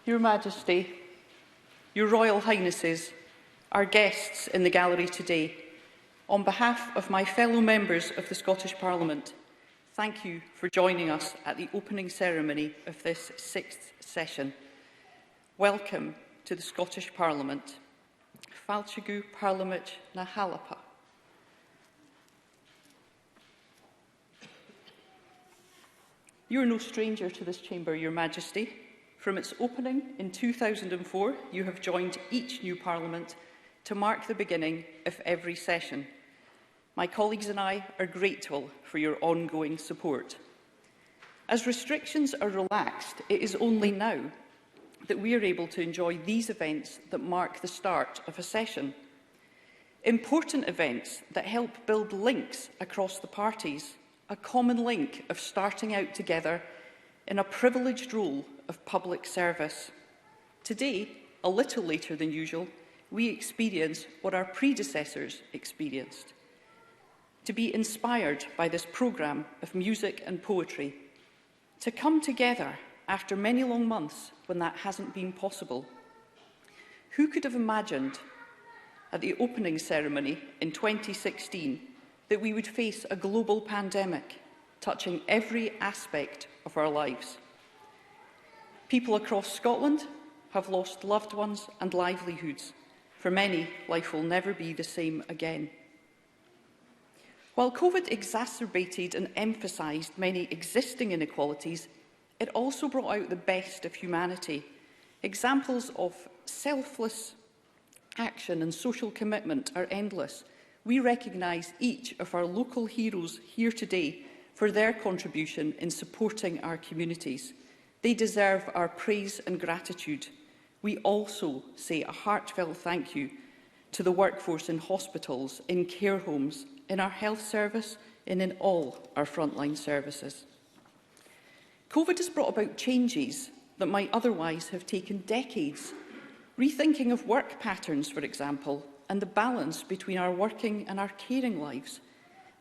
Your Majesty, Your Royal Highnesses, our guests in the gallery today, on behalf of my fellow members of the Scottish Parliament, thank you for joining us at the opening ceremony of this 6th session. Welcome to the Scottish Parliament. Falchigu Parliament na Halapa. You are no stranger to this chamber, Your Majesty. From its opening in 2004, you have joined each new Parliament to mark the beginning of every session. My colleagues and I are grateful for your ongoing support. As restrictions are relaxed, it is only now that we are able to enjoy these events that mark the start of a session. Important events that help build links across the parties, a common link of starting out together in a privileged role of public service. Today, a little later than usual, we experience what our predecessors experienced. To be inspired by this programme of music and poetry, to come together after many long months when that hasn't been possible. Who could have imagined at the opening ceremony in 2016 that we would face a global pandemic touching every aspect of our lives? People across Scotland have lost loved ones and livelihoods. For many, life will never be the same again. While COVID exacerbated and emphasised many existing inequalities, it also brought out the best of humanity. Examples of selfless action and social commitment are endless. We recognise each of our local heroes here today for their contribution in supporting our communities. They deserve our praise and gratitude. We also say a heartfelt thank you to the workforce in hospitals, in care homes, in our health service, and in all our frontline services. COVID has brought about changes that might otherwise have taken decades. Rethinking of work patterns, for example, and the balance between our working and our caring lives.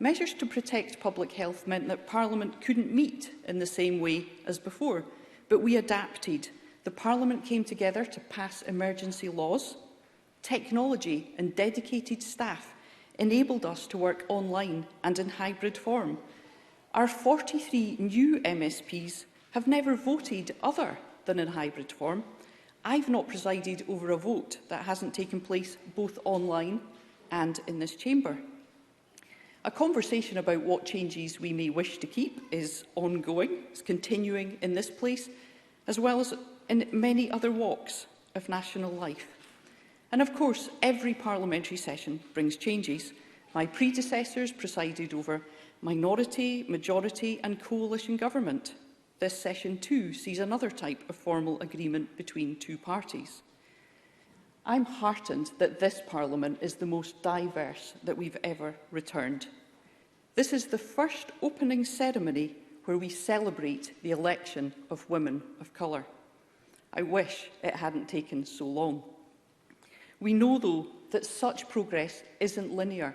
Measures to protect public health meant that Parliament couldn't meet in the same way as before, but we adapted. The Parliament came together to pass emergency laws. Technology and dedicated staff enabled us to work online and in hybrid form. Our 43 new MSPs have never voted other than in hybrid form. I've not presided over a vote that hasn't taken place both online and in this chamber. A conversation about what changes we may wish to keep is ongoing. It's continuing in this place, as well as in many other walks of national life. And of course, every parliamentary session brings changes. My predecessors presided over minority, majority and coalition government. This session too sees another type of formal agreement between two parties. I'm heartened that this Parliament is the most diverse that we've ever returned. This is the first opening ceremony where we celebrate the election of women of colour. I wish it hadn't taken so long. We know, though, that such progress isn't linear.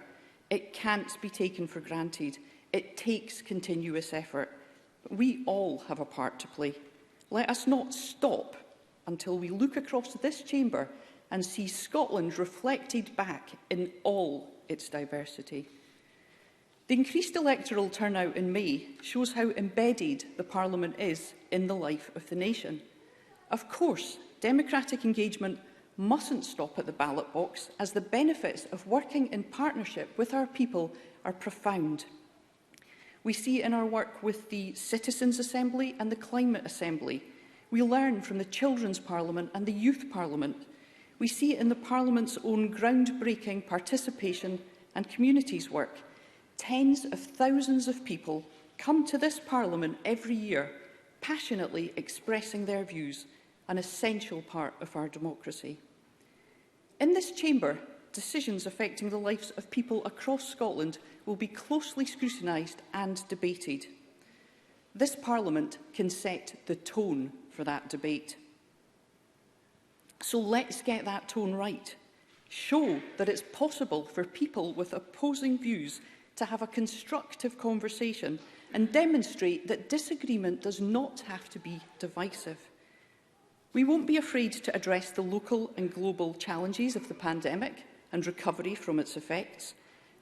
It can't be taken for granted. It takes continuous effort. We all have a part to play. Let us not stop until we look across this chamber and see Scotland reflected back in all its diversity. The increased electoral turnout in May shows how embedded the Parliament is in the life of the nation. Of course, democratic engagement mustn't stop at the ballot box, as the benefits of working in partnership with our people are profound. We see it in our work with the Citizens' Assembly and the Climate Assembly. We learn from the Children's Parliament and the Youth Parliament. We see it in the Parliament's own groundbreaking participation and communities work. Tens of thousands of people come to this Parliament every year, passionately expressing their views, an essential part of our democracy. In this chamber, decisions affecting the lives of people across Scotland will be closely scrutinised and debated. This Parliament can set the tone for that debate. So let's get that tone right. Show that it's possible for people with opposing views to have a constructive conversation and demonstrate that disagreement does not have to be divisive. We won't be afraid to address the local and global challenges of the pandemic and recovery from its effects,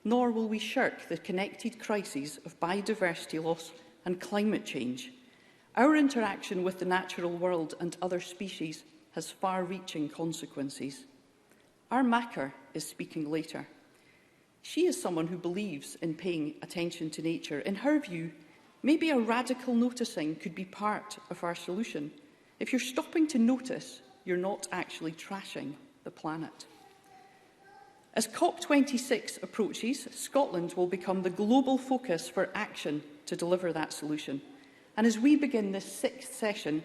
nor will we shirk the connected crises of biodiversity loss and climate change. Our interaction with the natural world and other species has far-reaching consequences. Our Macker is speaking later. She is someone who believes in paying attention to nature. In her view, maybe a radical noticing could be part of our solution. If you're stopping to notice, you're not actually trashing the planet. As COP26 approaches, Scotland will become the global focus for action to deliver that solution. And as we begin this 6th session,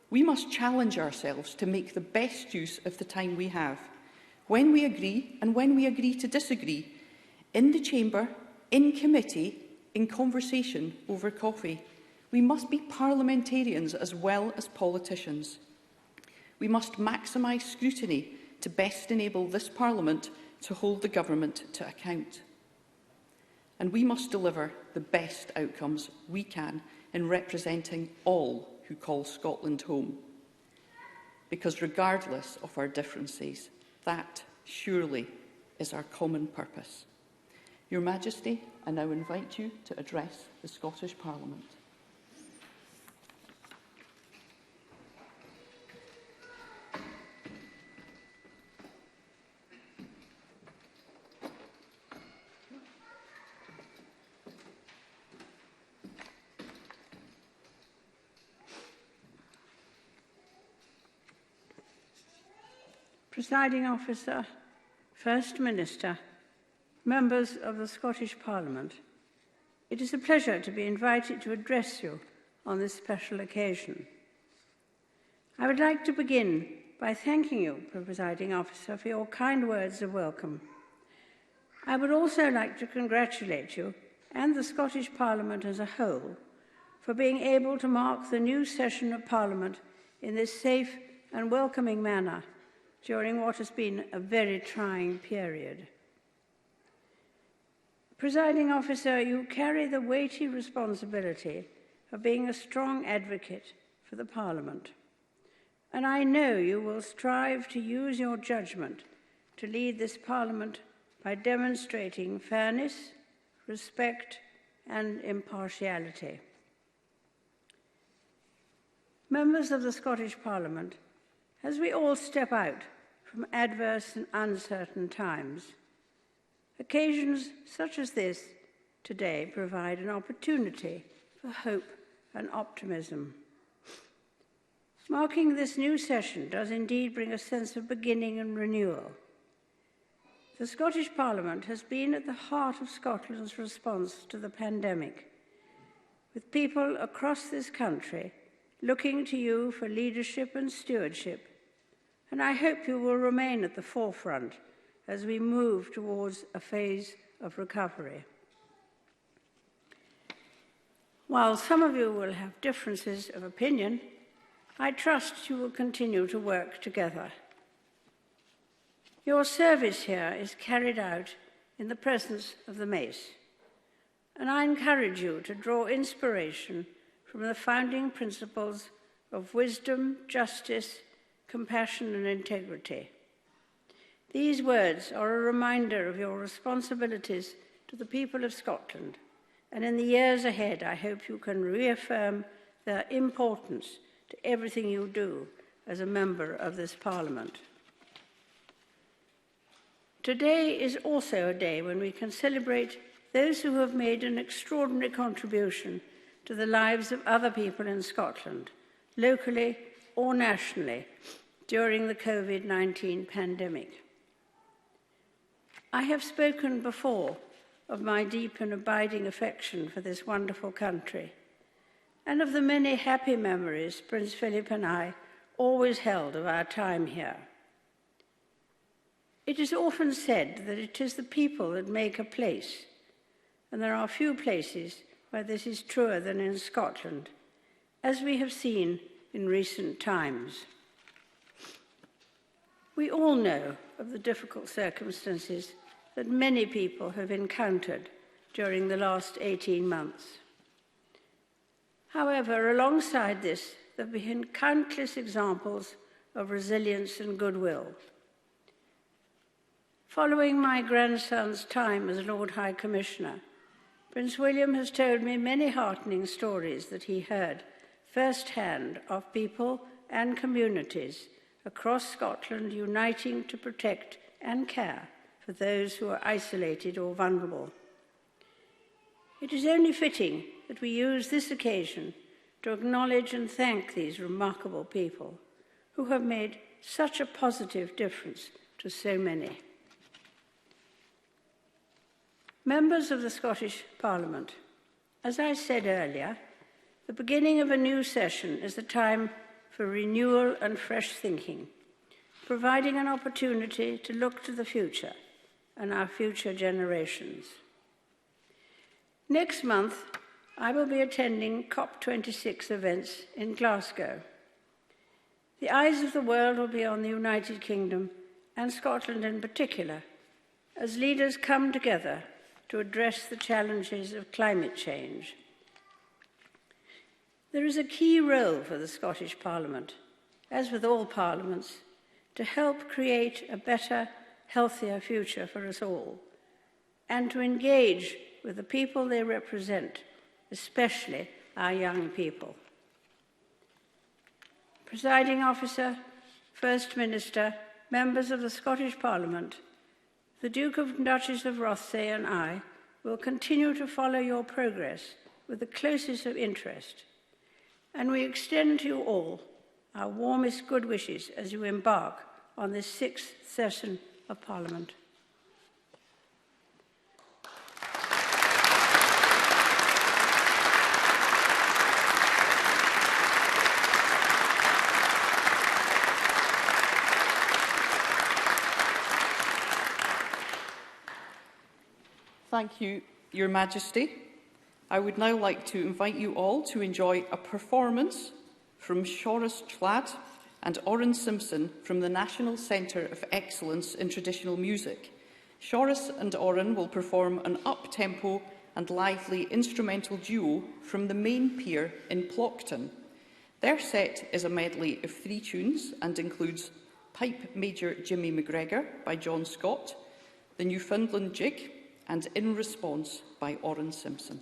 we must challenge ourselves to make the best use of the time we have, when we agree and when we agree to disagree, in the Chamber, in committee, in conversation over coffee. We must be parliamentarians as well as politicians. We must maximise scrutiny to best enable this Parliament to hold the government to account. And we must deliver the best outcomes we can in representing all who call Scotland home. Because regardless of our differences, that surely is our common purpose. Your Majesty, I now invite you to address the Scottish Parliament. Presiding Officer, First Minister, members of the Scottish Parliament, it is a pleasure to be invited to address you on this special occasion. I would like to begin by thanking you, Presiding Officer, for your kind words of welcome. I would also like to congratulate you and the Scottish Parliament as a whole for being able to mark the new session of Parliament in this safe and welcoming manner during what has been a very trying period. Presiding Officer, you carry the weighty responsibility of being a strong advocate for the Parliament, and I know you will strive to use your judgment to lead this Parliament by demonstrating fairness, respect, and impartiality. Members of the Scottish Parliament, as we all step out from adverse and uncertain times, occasions such as this today provide an opportunity for hope and optimism. Marking this new session does indeed bring a sense of beginning and renewal. The Scottish Parliament has been at the heart of Scotland's response to the pandemic, with people across this country looking to you for leadership and stewardship, and I hope you will remain at the forefront as we move towards a phase of recovery. While some of you will have differences of opinion, I trust you will continue to work together. Your service here is carried out in the presence of the Mace, and I encourage you to draw inspiration from the founding principles of wisdom, justice, compassion, and integrity. These words are a reminder of your responsibilities to the people of Scotland, and in the years ahead, I hope you can reaffirm their importance to everything you do as a member of this Parliament. Today is also a day when we can celebrate those who have made an extraordinary contribution to the lives of other people in Scotland, locally or nationally, during the COVID-19 pandemic. I have spoken before of my deep and abiding affection for this wonderful country, and of the many happy memories Prince Philip and I always held of our time here. It is often said that it is the people that make a place, and there are few places where this is truer than in Scotland, as we have seen in recent times. We all know of the difficult circumstances that many people have encountered during the last 18 months. However, alongside this, there have been countless examples of resilience and goodwill. Following my grandson's time as Lord High Commissioner, Prince William has told me many heartening stories that he heard firsthand of people and communities across Scotland uniting to protect and care for those who are isolated or vulnerable. It is only fitting that we use this occasion to acknowledge and thank these remarkable people who have made such a positive difference to so many. Members of the Scottish Parliament, as I said earlier, the beginning of a new session is the time for renewal and fresh thinking, providing an opportunity to look to the future and our future generations. Next month, I will be attending COP26 events in Glasgow. The eyes of the world will be on the United Kingdom and Scotland in particular, as leaders come together to address the challenges of climate change. There is a key role for the Scottish Parliament, as with all parliaments, to help create a better, healthier future for us all, and to engage with the people they represent, especially our young people. Presiding Officer, First Minister, members of the Scottish Parliament, the Duke and Duchess of Rothesay and I will continue to follow your progress with the closest of interest, and we extend to you all our warmest good wishes as you embark on this 6th session of Parliament. Thank you, Your Majesty. I would now like to invite you all to enjoy a performance from Shorus Tlad and Oren Simpson from the National Centre of Excellence in Traditional Music. Shorus and Oren will perform an up-tempo and lively instrumental duo from the main pier in Plockton. Their set is a medley of 3 tunes and includes Pipe Major Jimmy McGregor by John Scott, the Newfoundland Jig, and In Response by Oren Simpson.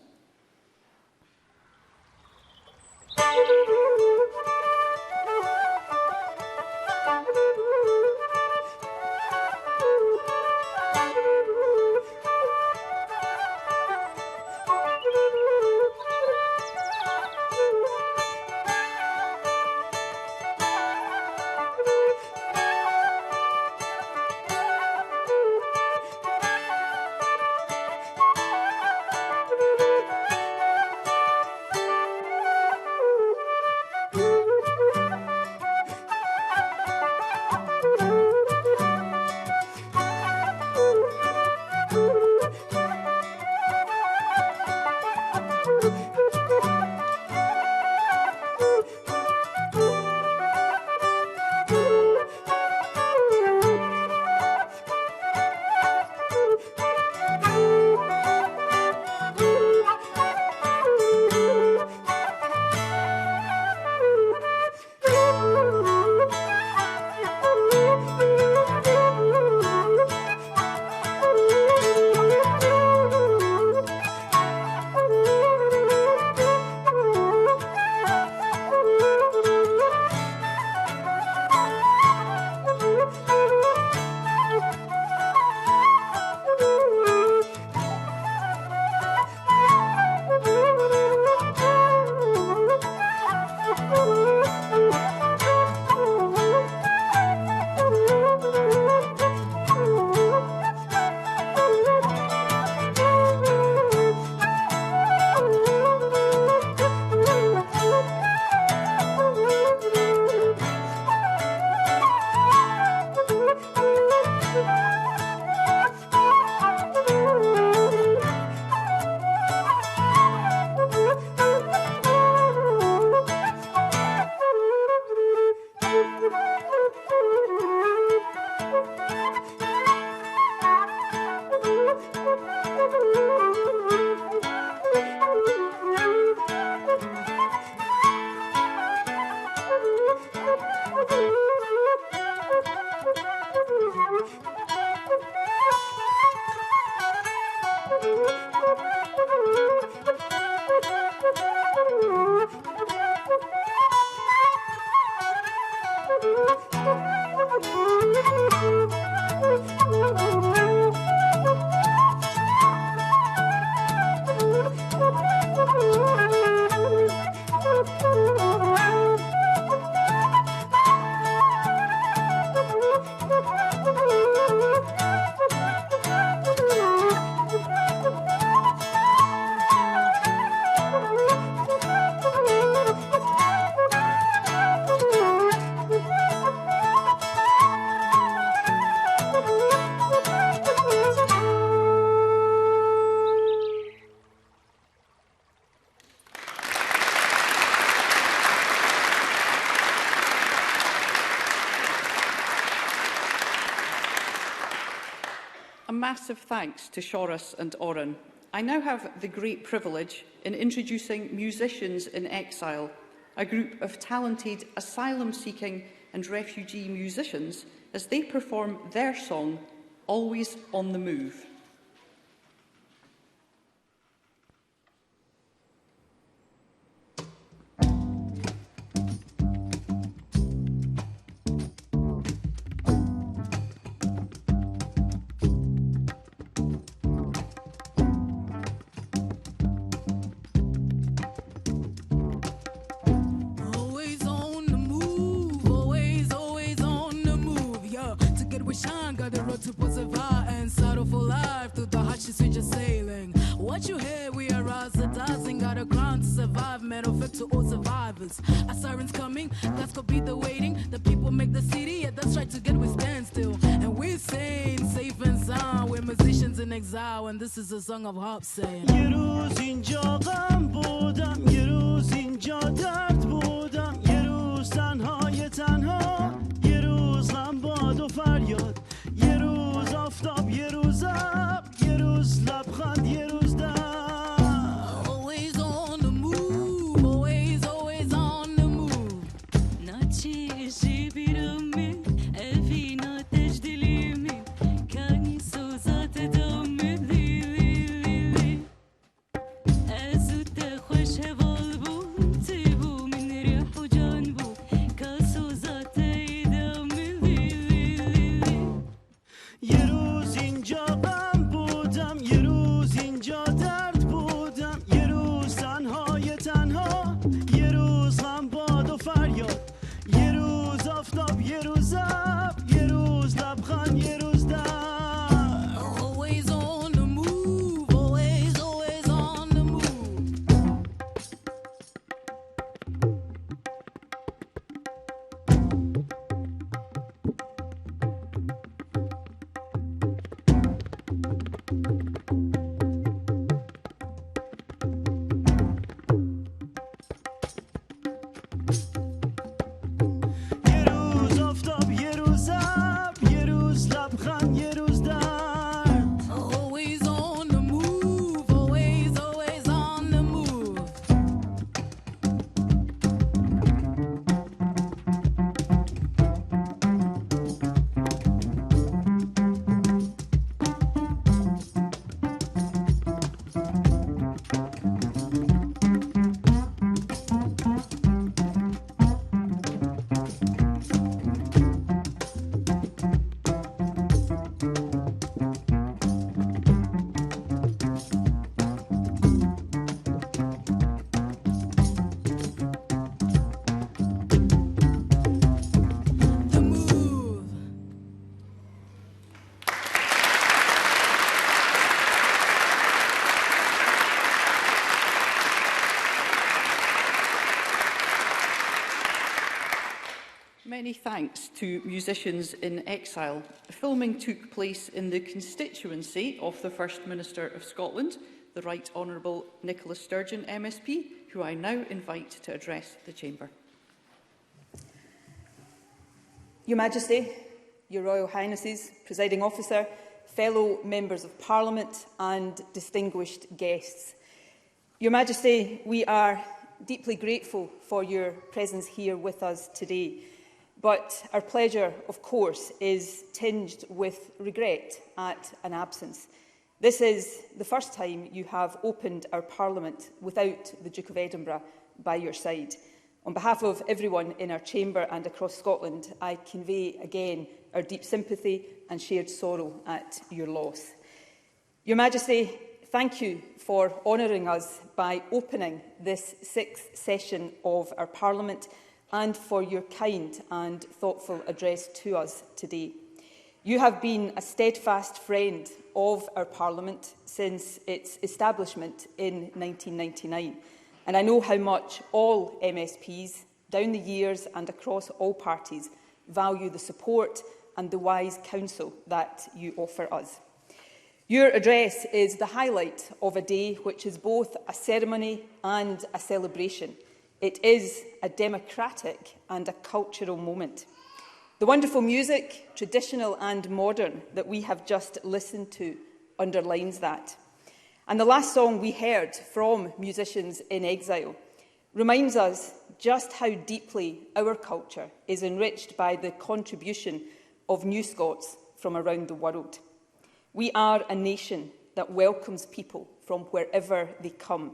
A massive thanks to Shoras and Oran. I now have the great privilege in introducing Musicians in Exile, a group of talented asylum-seeking and refugee musicians as they perform their song, Always on the Move. To persevere and settle for life through the hardships we just sailing. What you hear, we are dancing, got a ground to survive, metal fit to all survivors. A siren's coming, that's gonna be the waiting. The people make the city, yeah, that's right, together we stand still. And we're sane, safe and sound. We're musicians in exile, and this is a song of hope saying یه روز اینجا غم بودم، یه روز اینجا درد بودم، یه روز تنها، یه روز غم باد و فریاد، یه روز آفتاب، یه روز ابر، یه روز لبخند، یه روز درد. Always on the move, always, always on the move. ناچیشی بیرمی، افین آتش دلیمی، کانی سوزات دامی لیلی. ازود خوش هوال بود، تیبو من ریح و جان بود، که سوزات ایدامی لیلی. یه روز اینجا غم بودم، یه روز اینجا درد بودم، یه روز تنها، یه روز غم باد و فریاد، یه روز آفتاب، یه روز ابر، یه روز لبخند، یه روز درد. Always on the move, always, always on the move. یه روز آفتاب، یه روز ابر، یه روز لبخند، یه روز درد. Always on the move, always, always on the move. The move. Many thanks to Musicians in Exile. Filming took place in the constituency of the First Minister of Scotland, the Right Honourable Nicola Sturgeon MSP, who I now invite to address the Chamber. Your Majesty, Your Royal Highnesses, Presiding Officer, fellow Members of Parliament and distinguished guests. Your Majesty, we are deeply grateful for your presence here with us today. But our pleasure, of course, is tinged with regret at an absence. This is the first time you have opened our Parliament without the Duke of Edinburgh by your side. On behalf of everyone in our chamber and across Scotland, I convey again our deep sympathy and shared sorrow at your loss. Your Majesty, thank you for honouring us by opening this 6th session of our Parliament and for your kind and thoughtful address to us today. You have been a steadfast friend of our Parliament since its establishment in 1999, and I know how much all MSPs, down the years and across all parties, value the support and the wise counsel that you offer us. Your address is the highlight of a day which is both a ceremony and a celebration. It is a democratic and a cultural moment. The wonderful music, traditional and modern, that we have just listened to underlines that. And the last song we heard from musicians in exile reminds us just how deeply our culture is enriched by the contribution of new Scots from around the world. We are a nation that welcomes people from wherever they come,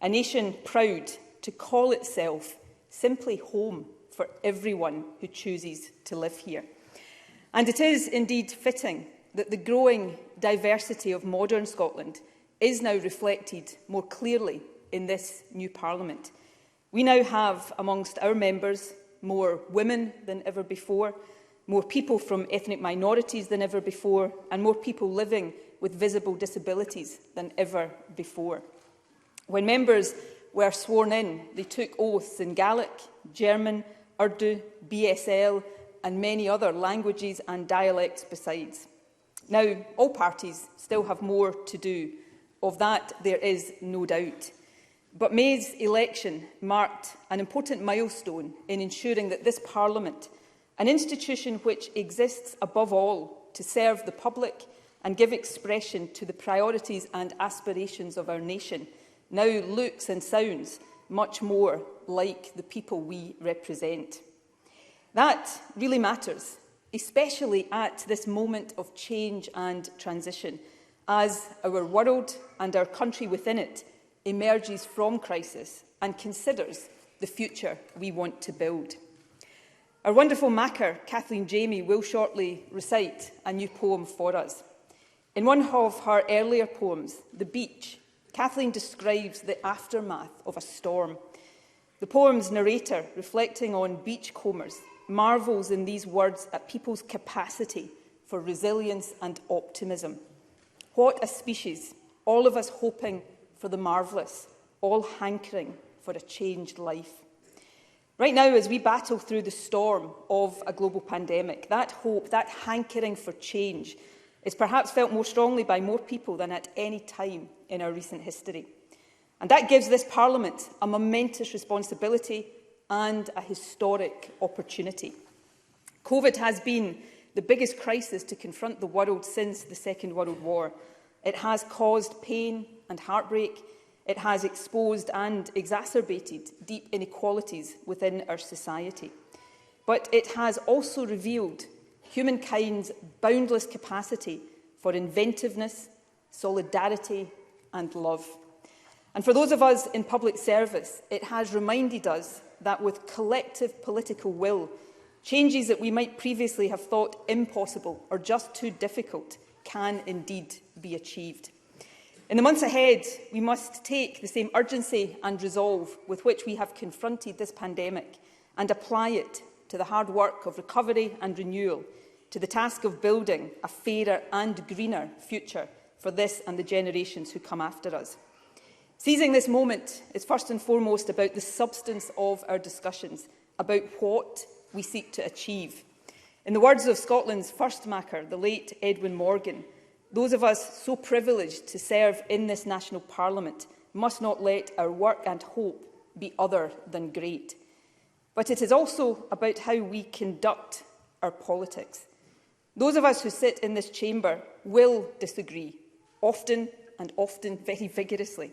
a nation proud to call itself simply home for everyone who chooses to live here. And it is indeed fitting that the growing diversity of modern Scotland is now reflected more clearly in this new Parliament. We now have amongst our members more women than ever before, more people from ethnic minorities than ever before, and more people living with visible disabilities than ever before. When members were sworn in, they took oaths in Gaelic, German, Urdu, BSL and many other languages and dialects besides. Now, all parties still have more to do. Of that, there is no doubt. But May's election marked an important milestone in ensuring that this Parliament, an institution which exists above all to serve the public and give expression to the priorities and aspirations of our nation, now looks and sounds much more like the people we represent. That really matters, especially at this moment of change and transition, as our world and our country within it emerges from crisis and considers the future we want to build. Our wonderful macker, Kathleen Jamie, will shortly recite a new poem for us. In one of her earlier poems, The Beach, Kathleen describes the aftermath of a storm. The poem's narrator, reflecting on beachcombers, marvels in these words at people's capacity for resilience and optimism. What a species, all of us hoping for the marvellous, all hankering for a changed life. Right now, as we battle through the storm of a global pandemic, that hope, that hankering for change, is perhaps felt more strongly by more people than at any time in our recent history. And that gives this Parliament a momentous responsibility and a historic opportunity. COVID has been the biggest crisis to confront the world since the Second World War. It has caused pain and heartbreak. It has exposed and exacerbated deep inequalities within our society. But it has also revealed humankind's boundless capacity for inventiveness, solidarity and love. And for those of us in public service, it has reminded us that with collective political will, changes that we might previously have thought impossible or just too difficult can indeed be achieved. In the months ahead, we must take the same urgency and resolve with which we have confronted this pandemic and apply it to the hard work of recovery and renewal, to the task of building a fairer and greener future for this and the generations who come after us. Seizing this moment is first and foremost about the substance of our discussions, about what we seek to achieve. In the words of Scotland's first macker, the late Edwin Morgan, those of us so privileged to serve in this national Parliament must not let our work and hope be other than great. But it is also about how we conduct our politics. Those of us who sit in this chamber will disagree, often and often very vigorously.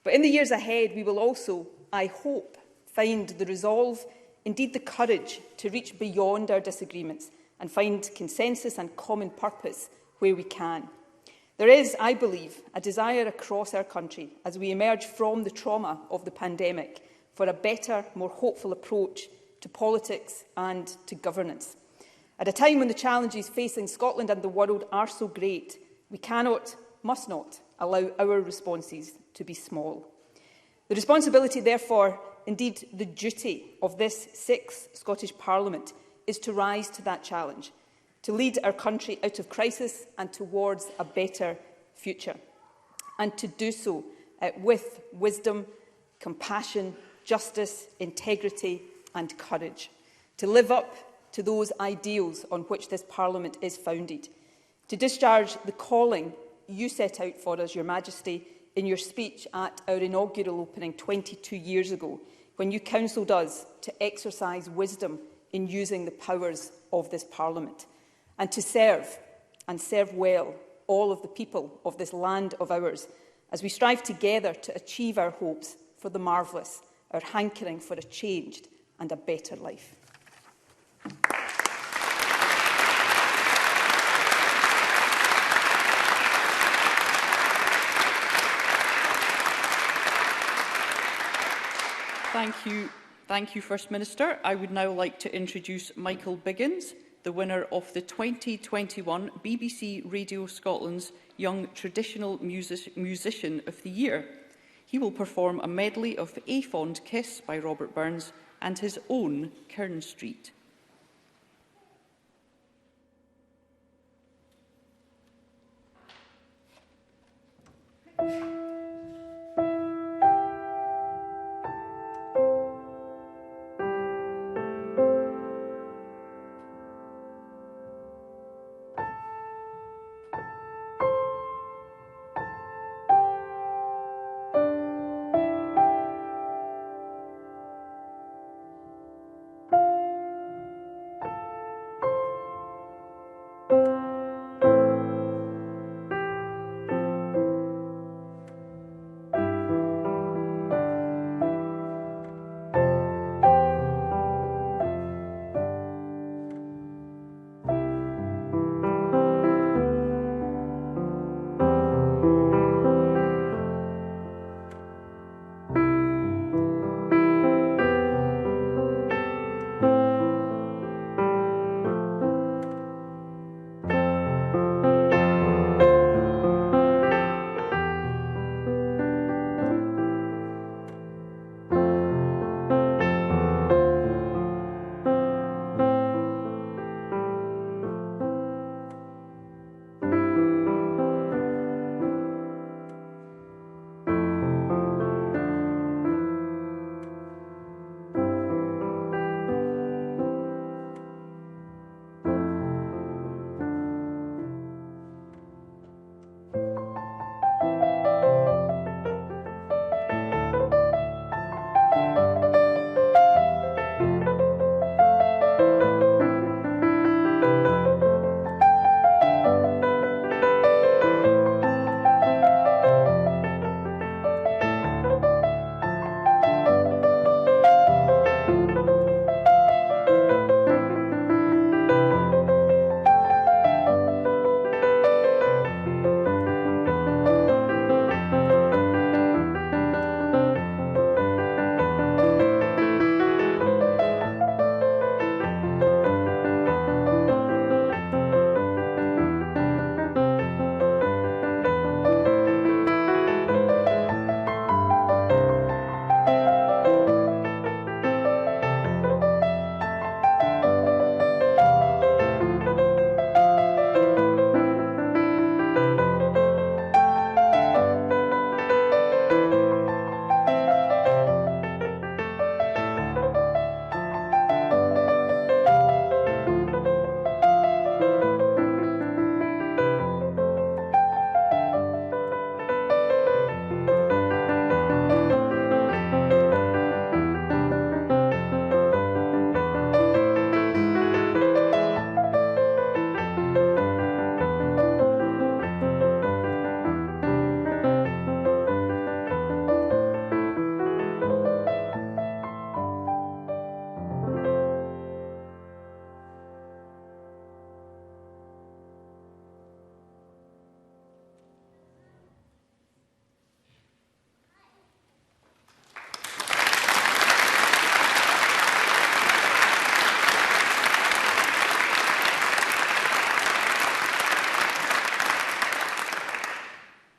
But in the years ahead, we will also, I hope, find the resolve, indeed the courage to reach beyond our disagreements and find consensus and common purpose where we can. There is, I believe, a desire across our country as we emerge from the trauma of the pandemic for a better, more hopeful approach to politics and to governance. At a time when the challenges facing Scotland and the world are so great, we cannot, must not, allow our responses to be small. The responsibility, therefore, indeed the duty of this sixth Scottish Parliament is to rise to that challenge, to lead our country out of crisis and towards a better future, and to do so with wisdom, compassion, justice, integrity and courage, to live up to those ideals on which this Parliament is founded, to discharge the calling you set out for us, Your Majesty, in your speech at our inaugural opening 22 years ago, when you counselled us to exercise wisdom in using the powers of this Parliament, and to serve, and serve well, all of the people of this land of ours, as we strive together to achieve our hopes for the marvellous, our hankering for a changed and a better life. Thank you, First Minister. I would now like to introduce Michael Biggins, the winner of the 2021 BBC Radio Scotland's Young Traditional Musician of the Year. He will perform a medley of A Fond Kiss by Robert Burns and his own Kern Street.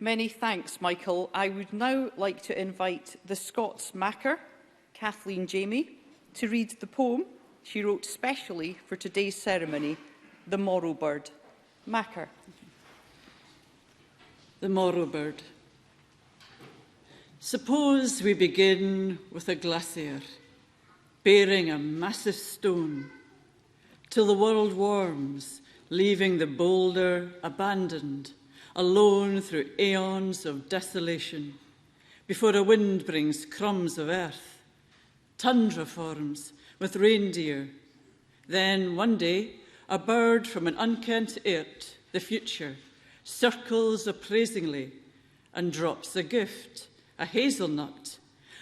Many thanks, Michael. I would now like to invite the Scots Macker, Kathleen Jamie, to read the poem she wrote specially for today's ceremony, The Morrow Bird. Macker. The Morrow Bird. Suppose we begin with a glacier, bearing a massive stone, till the world warms, leaving the boulder abandoned, alone through aeons of desolation, before a wind brings crumbs of earth, tundra forms with reindeer. Then one day, a bird from an unkent earth, the future, circles appraisingly and drops a gift, a hazelnut,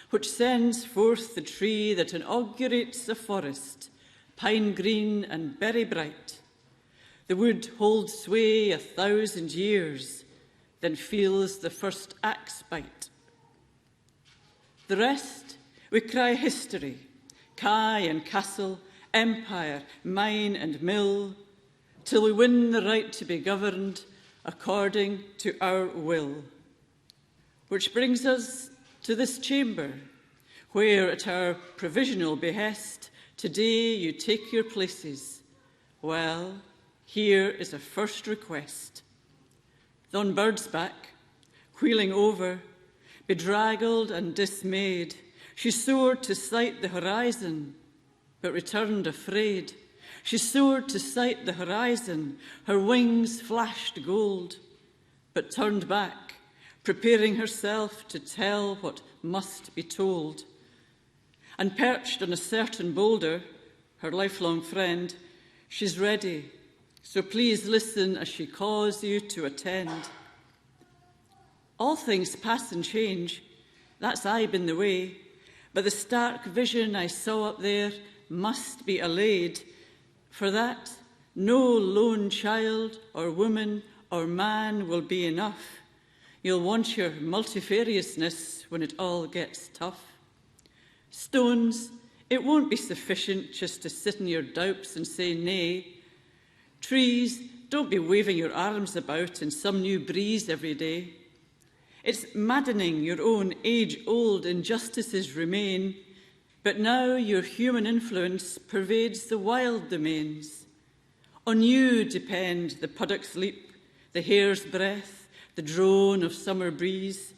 which sends forth the tree that inaugurates a forest, pine green and berry bright. The wood holds sway 1,000 years, then feels the first axe bite. The rest, we cry history, Kai and castle, empire, mine and mill, till we win the right to be governed according to our will. Which brings us to this chamber, where at our provisional behest, today you take your places. Well, here is a first request. On Bird's back, wheeling over, bedraggled and dismayed, she soared to sight the horizon, but returned afraid. She soared to sight the horizon, her wings flashed gold, but turned back, preparing herself to tell what must be told. And perched on a certain boulder, her lifelong friend, she's ready, so please listen as she calls you to attend. All things pass and change, that's aye been the way, but the stark vision I saw up there must be allayed. For that, no lone child or woman or man will be enough. You'll want your multifariousness when it all gets tough. Stones, it won't be sufficient just to sit in your doubt and say nay. Trees, don't be waving your arms about in some new breeze every day. It's maddening your own age-old injustices remain, but now your human influence pervades the wild domains. On you depend the puddock's leap, the hare's breath, the drone of summer breeze,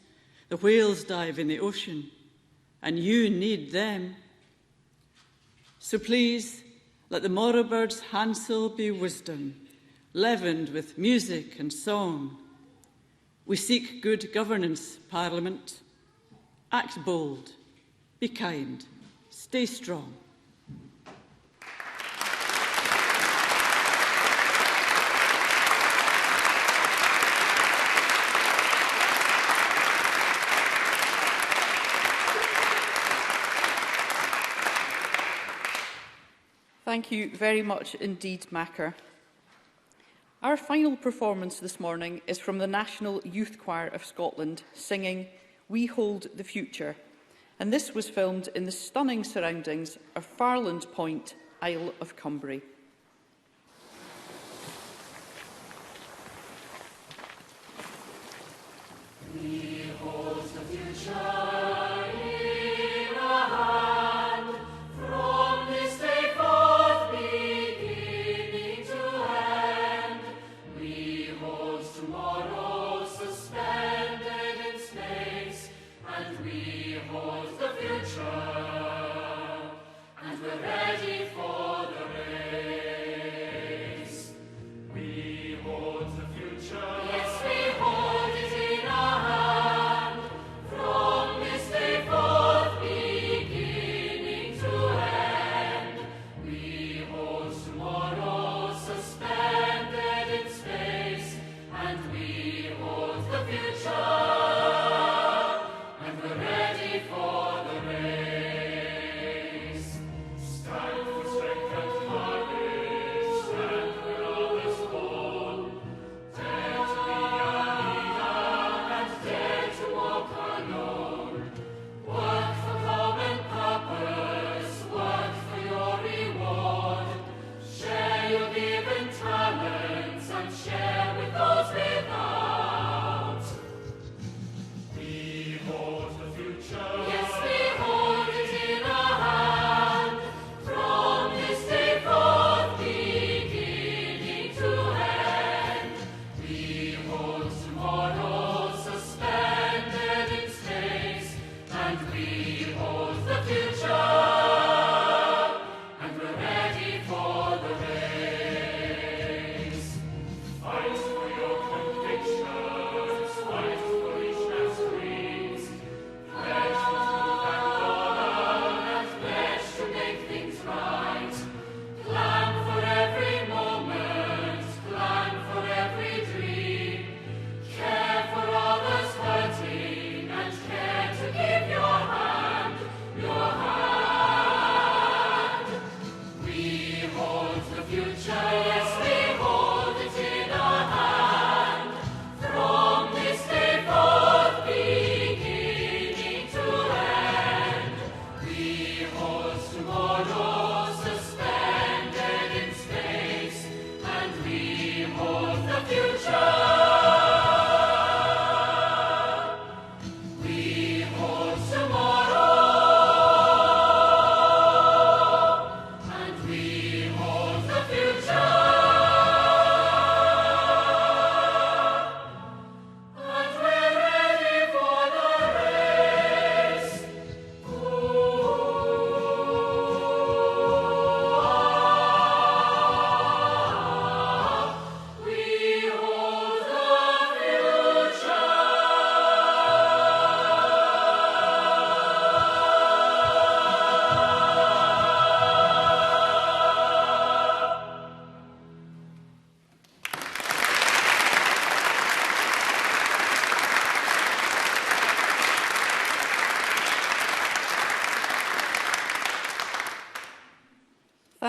the whale's dive in the ocean, and you need them. So please, let the morrow bird's hansel be wisdom, leavened with music and song. We seek good governance, Parliament. Act bold, be kind, stay strong. Thank you very much indeed, Macker. Our final performance this morning is from the National Youth Choir of Scotland, singing We Hold the Future. And this was filmed in the stunning surroundings of Farland Point, Isle of Cumbrae. We hold the future. In our hand, from this day forth, beginning to end. We hold tomorrow suspended in space, and we hold the future, and we're ready for the race.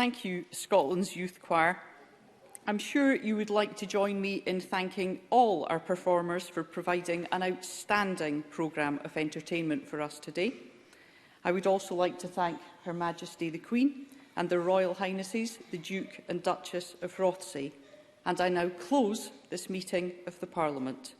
thank you, Scotland's Youth Choir. I'm sure you would like to join me in thanking all our performers for providing an outstanding programme of entertainment for us today. I would also like to thank Her Majesty the Queen and their Royal Highnesses, the Duke and Duchess of Rothesay. And I now close this meeting of the Parliament.